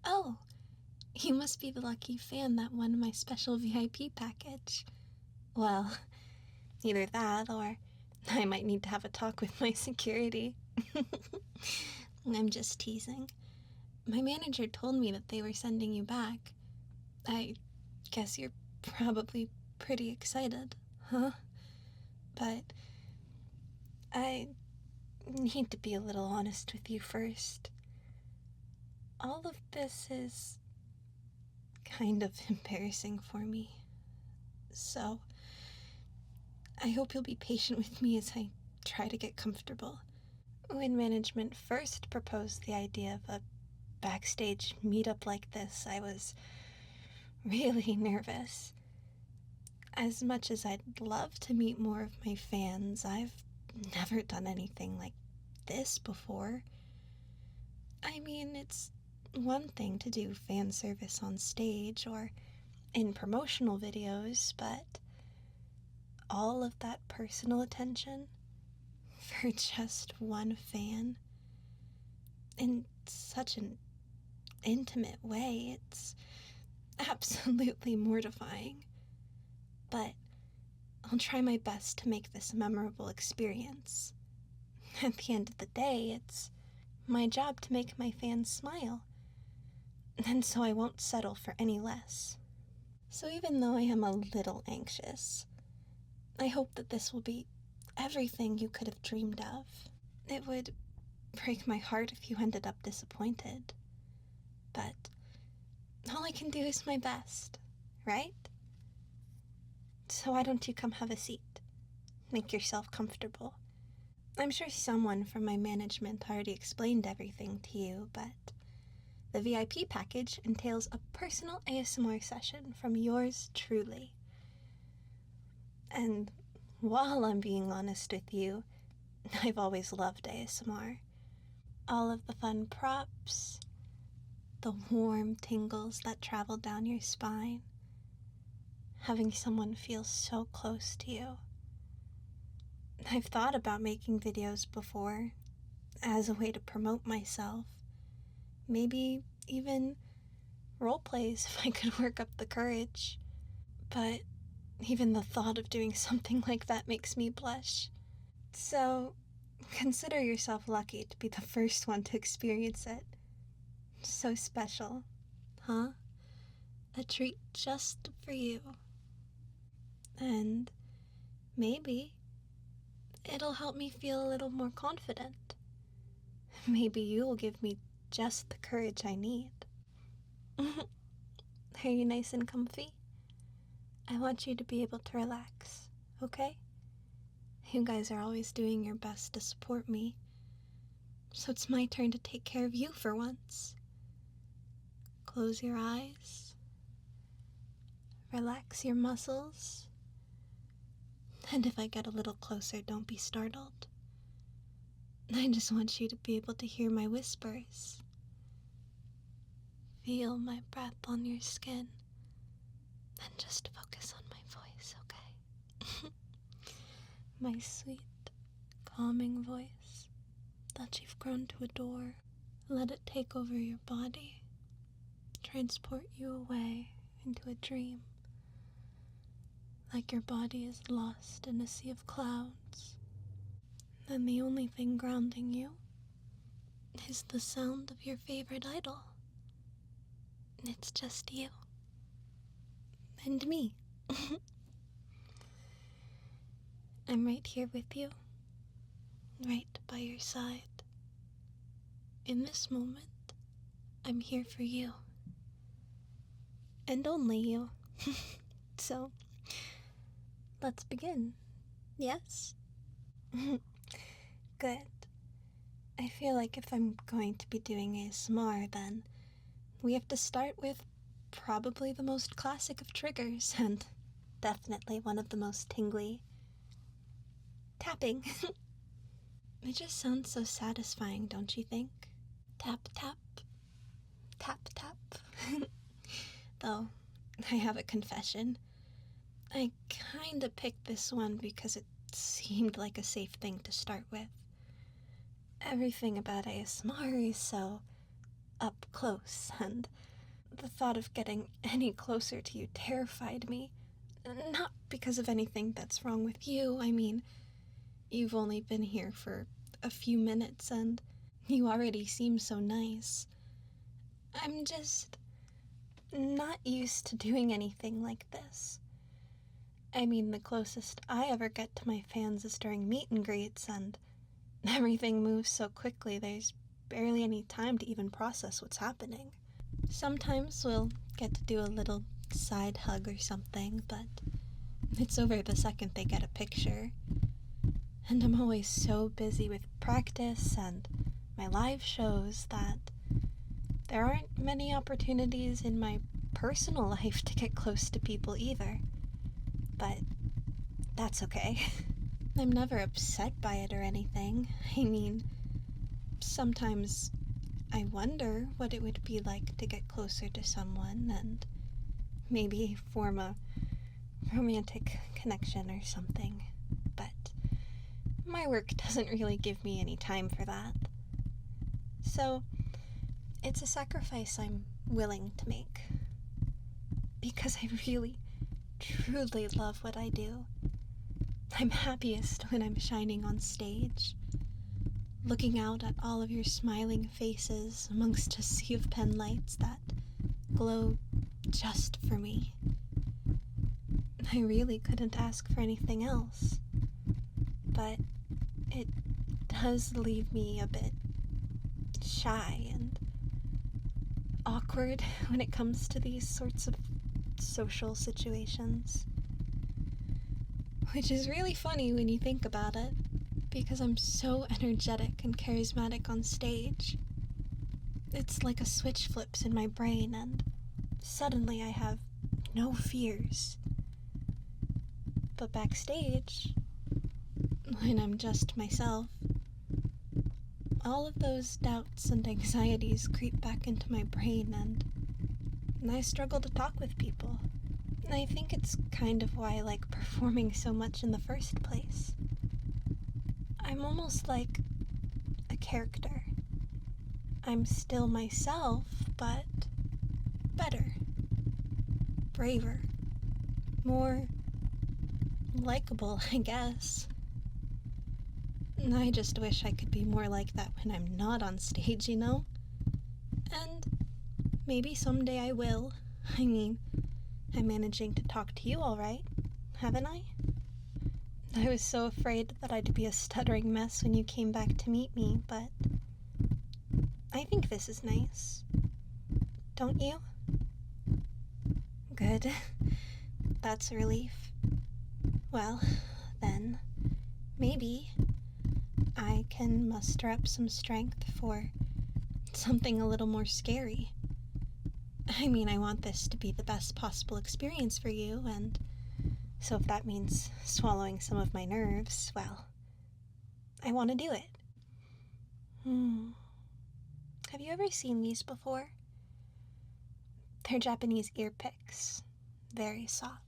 Oh, you must be the lucky fan that won my special VIP package. Well, either that or I might need to have a talk with my security. I'm just teasing. My manager told me that they were sending you back. I guess you're probably pretty excited, huh? But I need to be a little honest with you first. All of this is kind of embarrassing for me. So, I hope you'll be patient with me as I try to get comfortable. When management first proposed the idea of a backstage meetup like this, I was really nervous. As much as I'd love to meet more of my fans, I've never done anything like this before. I mean, it's one thing to do fan service on stage or in promotional videos, but all of that personal attention for just one fan in such an intimate way, it's absolutely mortifying. But I'll try my best to make this a memorable experience. At the end of the day, it's my job to make my fans smile, and so I won't settle for any less. So even though I am a little anxious, I hope that this will be everything you could have dreamed of. It would break my heart if you ended up disappointed, but all I can do is my best, right? So why don't you come have a seat? Make yourself comfortable. I'm sure someone from my management already explained everything to you, but the VIP package entails a personal ASMR session from yours truly. And while I'm being honest with you, I've always loved ASMR. All of the fun props, the warm tingles that travel down your spine, having someone feel so close to you. I've thought about making videos before, as a way to promote myself. Maybe even roleplays if I could work up the courage. But even the thought of doing something like that makes me blush. So, consider yourself lucky to be the first one to experience it. So special, huh? A treat just for you. And maybe it'll help me feel a little more confident. Maybe you'll give me just the courage I need. Are you nice and comfy? I want you to be able to relax, okay? You guys are always doing your best to support me, so it's my turn to take care of you for once. Close your eyes. Relax your muscles. And if I get a little closer, don't be startled. I just want you to be able to hear my whispers. Feel my breath on your skin. And just focus on my voice, okay? My sweet, calming voice that you've grown to adore. Let it take over your body. Transport you away into a dream. Like your body is lost in a sea of clouds. And the only thing grounding you is the sound of your favorite idol. It's just you. And me. I'm right here with you. Right by your side. In this moment, I'm here for you. And only you. So, let's begin. Yes? Good. I feel like if I'm going to be doing ASMR, then we have to start with probably the most classic of triggers, and definitely one of the most tingly. Tapping. It just sounds so satisfying, don't you think? Tap, tap. Tap, tap. Though, I have a confession. I kinda picked this one because it seemed like a safe thing to start with. Everything about ASMR is so up close, and the thought of getting any closer to you terrified me. Not because of anything that's wrong with you. I mean, you've only been here for a few minutes, and you already seem so nice. I'm just not used to doing anything like this. I mean, the closest I ever get to my fans is during meet and greets, and everything moves so quickly there's barely any time to even process what's happening. Sometimes we'll get to do a little side hug or something, but it's over the second they get a picture. And I'm always so busy with practice and my live shows that there aren't many opportunities in my personal life to get close to people either. But that's okay. I'm never upset by it or anything. I mean, sometimes I wonder what it would be like to get closer to someone and maybe form a romantic connection or something. But my work doesn't really give me any time for that. So, it's a sacrifice I'm willing to make. Because I really, truly love what I do. I'm happiest when I'm shining on stage, looking out at all of your smiling faces amongst a sea of pen lights that glow just for me. I really couldn't ask for anything else, but it does leave me a bit shy and awkward when it comes to these sorts of social situations. Which is really funny when you think about it, because I'm so energetic and charismatic on stage. It's like a switch flips in my brain and suddenly I have no fears. But backstage, when I'm just myself, all of those doubts and anxieties creep back into my brain and I struggle to talk with people. I think it's kind of why I like performing so much in the first place. I'm almost like a character. I'm still myself, but better, braver, more likable, I guess. I just wish I could be more like that when I'm not on stage, you know? And maybe someday I will. I mean, I'm managing to talk to you all right, haven't I? I was so afraid that I'd be a stuttering mess when you came back to meet me, but I think this is nice. Don't you? Good. That's a relief. Well, then, maybe I can muster up some strength for something a little more scary. I mean, I want this to be the best possible experience for you, and so if that means swallowing some of my nerves, well, I want to do it. Have you ever seen these before? They're Japanese ear picks. Very soft,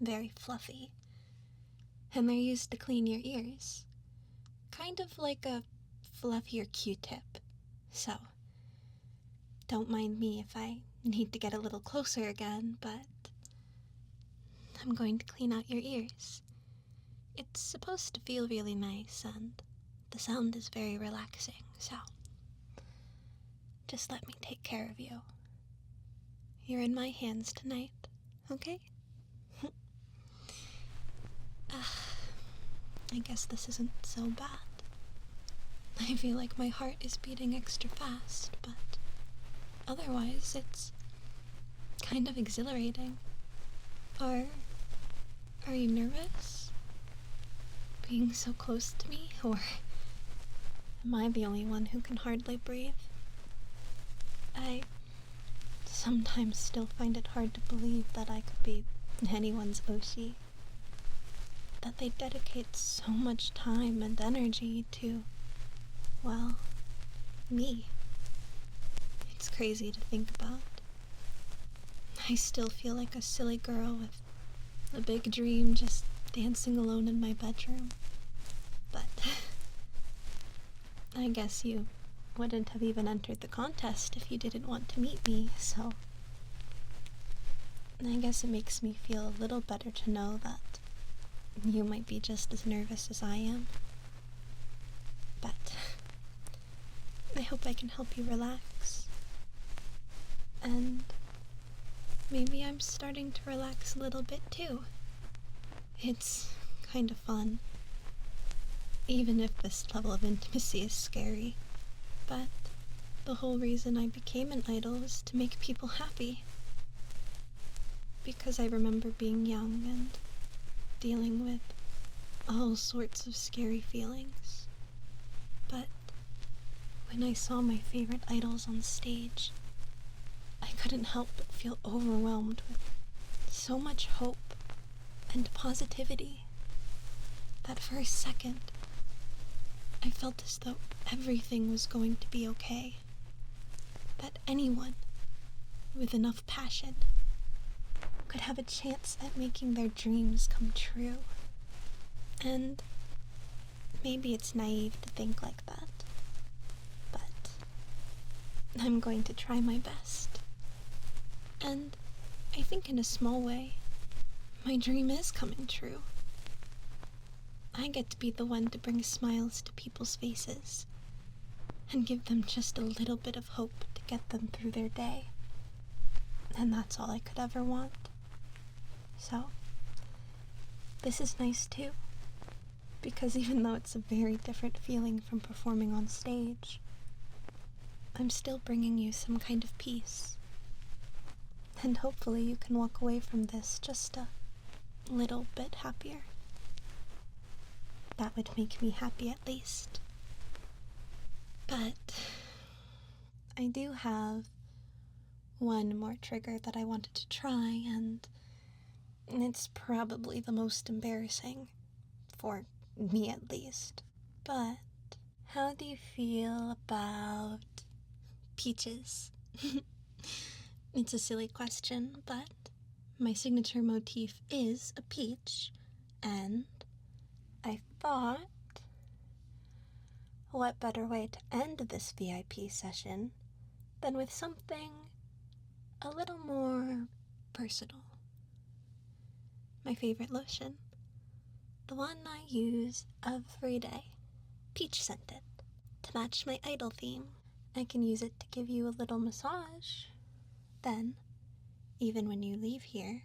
very fluffy, and they're used to clean your ears. Kind of like a fluffier Q-tip. So, don't mind me if I need to get a little closer again, but I'm going to clean out your ears. It's supposed to feel really nice, and the sound is very relaxing, so just let me take care of you. You're in my hands tonight, okay? I guess this isn't so bad. I feel like my heart is beating extra fast, but otherwise it's kind of exhilarating. Are you nervous? Being so close to me, or am I the only one who can hardly breathe? I sometimes still find it hard to believe that I could be anyone's Oshi. That they dedicate so much time and energy to, well, me. It's crazy to think about. I still feel like a silly girl with a big dream just dancing alone in my bedroom. But I guess you wouldn't have even entered the contest if you didn't want to meet me, so I guess it makes me feel a little better to know that you might be just as nervous as I am. But I hope I can help you relax. And maybe I'm starting to relax a little bit too. It's kind of fun, even if this level of intimacy is scary. But the whole reason I became an idol was to make people happy. Because I remember being young and dealing with all sorts of scary feelings. But when I saw my favorite idols on stage, I couldn't help but feel overwhelmed with so much hope and positivity that for a second I felt as though everything was going to be okay. That anyone with enough passion could have a chance at making their dreams come true. And maybe it's naive to think like that, but I'm going to try my best. And I think in a small way, my dream is coming true. I get to be the one to bring smiles to people's faces and give them just a little bit of hope to get them through their day. And that's all I could ever want. So, this is nice too, because even though it's a very different feeling from performing on stage, I'm still bringing you some kind of peace. And hopefully you can walk away from this just a little bit happier. That would make me happy at least. But I do have one more trigger that I wanted to try, and it's probably the most embarrassing, for me at least. But how do you feel about peaches? It's a silly question, but my signature motif is a peach, and I thought, what better way to end this VIP session than with something a little more personal. My favorite lotion, the one I use every day, peach scented, to match my idol theme. I can use it to give you a little massage. Then, even when you leave here,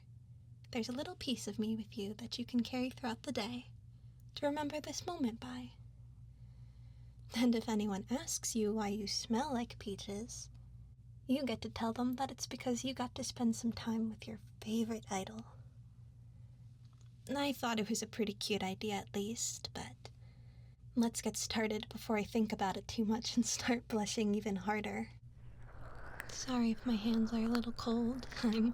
there's a little piece of me with you that you can carry throughout the day to remember this moment by. And if anyone asks you why you smell like peaches, you get to tell them that it's because you got to spend some time with your favorite idol. I thought it was a pretty cute idea at least, but let's get started before I think about it too much and start blushing even harder. Sorry if my hands are a little cold. I'm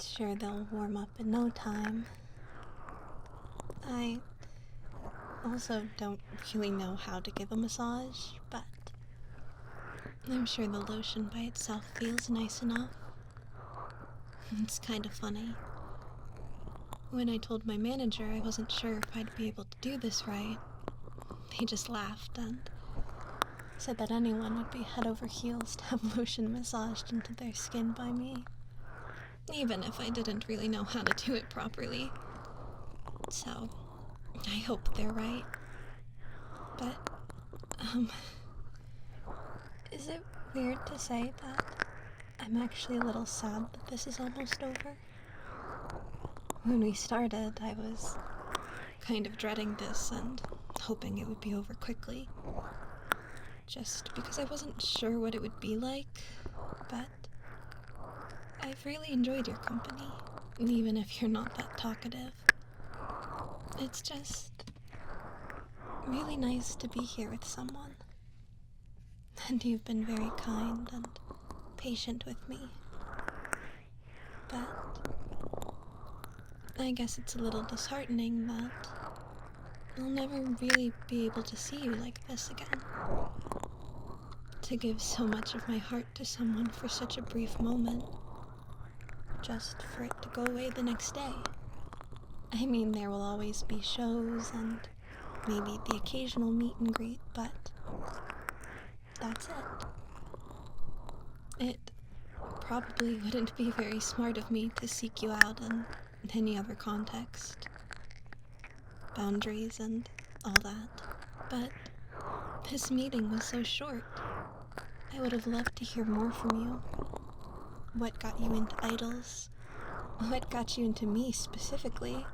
sure they'll warm up in no time. I also don't really know how to give a massage, but I'm sure the lotion by itself feels nice enough. It's kind of funny. When I told my manager I wasn't sure if I'd be able to do this right, they just laughed and said that anyone would be head over heels to have lotion massaged into their skin by me, even if I didn't really know how to do it properly. So, I hope they're right. But, is it weird to say that I'm actually a little sad that this is almost over? When we started, I was kind of dreading this and hoping it would be over quickly. Just because I wasn't sure what it would be like, but I've really enjoyed your company, even if you're not that talkative. It's just really nice to be here with someone. And you've been very kind and patient with me. But I guess it's a little disheartening that I'll never really be able to see you like this again. To give so much of my heart to someone for such a brief moment, just for it to go away the next day. I mean, there will always be shows and maybe the occasional meet and greet, but that's it. It probably wouldn't be very smart of me to seek you out in any other context. Boundaries and all that. But this meeting was so short. I would have loved to hear more from you. What got you into idols? What got you into me specifically?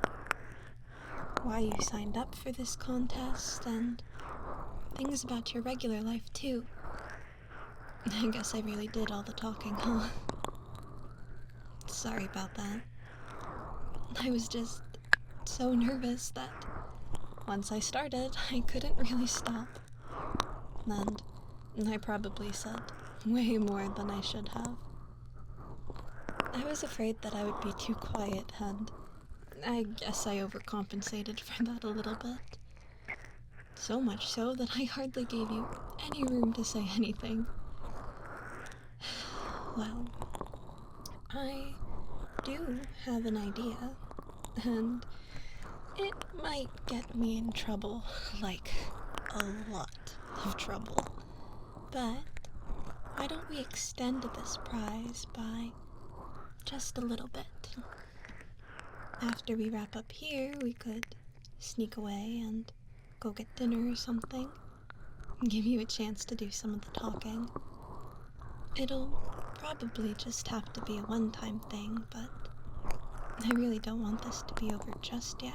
Why you signed up for this contest, and things about your regular life too. I guess I really did all the talking, huh? Sorry about that. I was just so nervous that once I started, I couldn't really stop. And I probably said way more than I should have. I was afraid that I would be too quiet, and I guess I overcompensated for that a little bit. So much so that I hardly gave you any room to say anything. Well, I do have an idea, and it might get me in trouble, like a lot of trouble. But why don't we extend this prize by just a little bit? After we wrap up here, we could sneak away and go get dinner or something. Give you a chance to do some of the talking. It'll probably just have to be a one-time thing, but I really don't want this to be over just yet.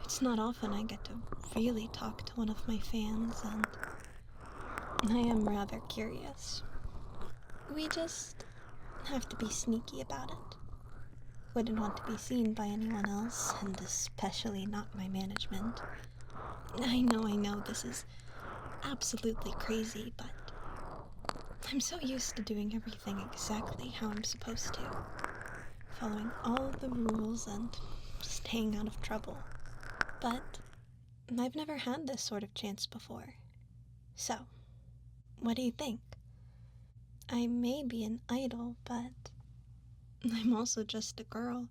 It's not often I get to really talk to one of my fans, and I am rather curious. We just have to be sneaky about it. Wouldn't want to be seen by anyone else, and especially not my management. I know, this is absolutely crazy, but I'm so used to doing everything exactly how I'm supposed to. Following all the rules and staying out of trouble. But I've never had this sort of chance before. So, what do you think? I may be an idol, but I'm also just a girl.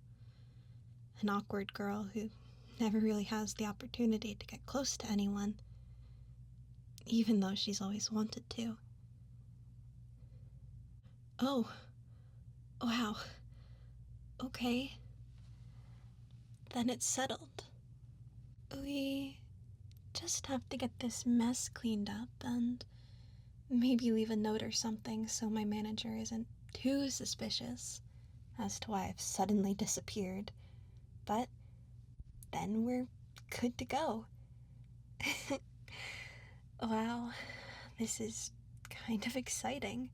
An awkward girl who never really has the opportunity to get close to anyone, even though she's always wanted to. Oh, wow. Okay. Then it's settled. We just have to get this mess cleaned up and maybe leave a note or something so my manager isn't too suspicious as to why I've suddenly disappeared. But then we're good to go. Wow, this is kind of exciting.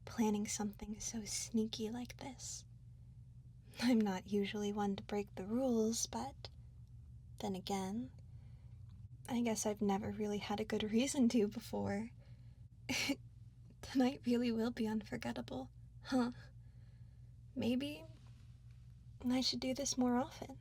Planning something so sneaky like this. I'm not usually one to break the rules, but then again, I guess I've never really had a good reason to before. Tonight really will be unforgettable, huh? Maybe I should do this more often.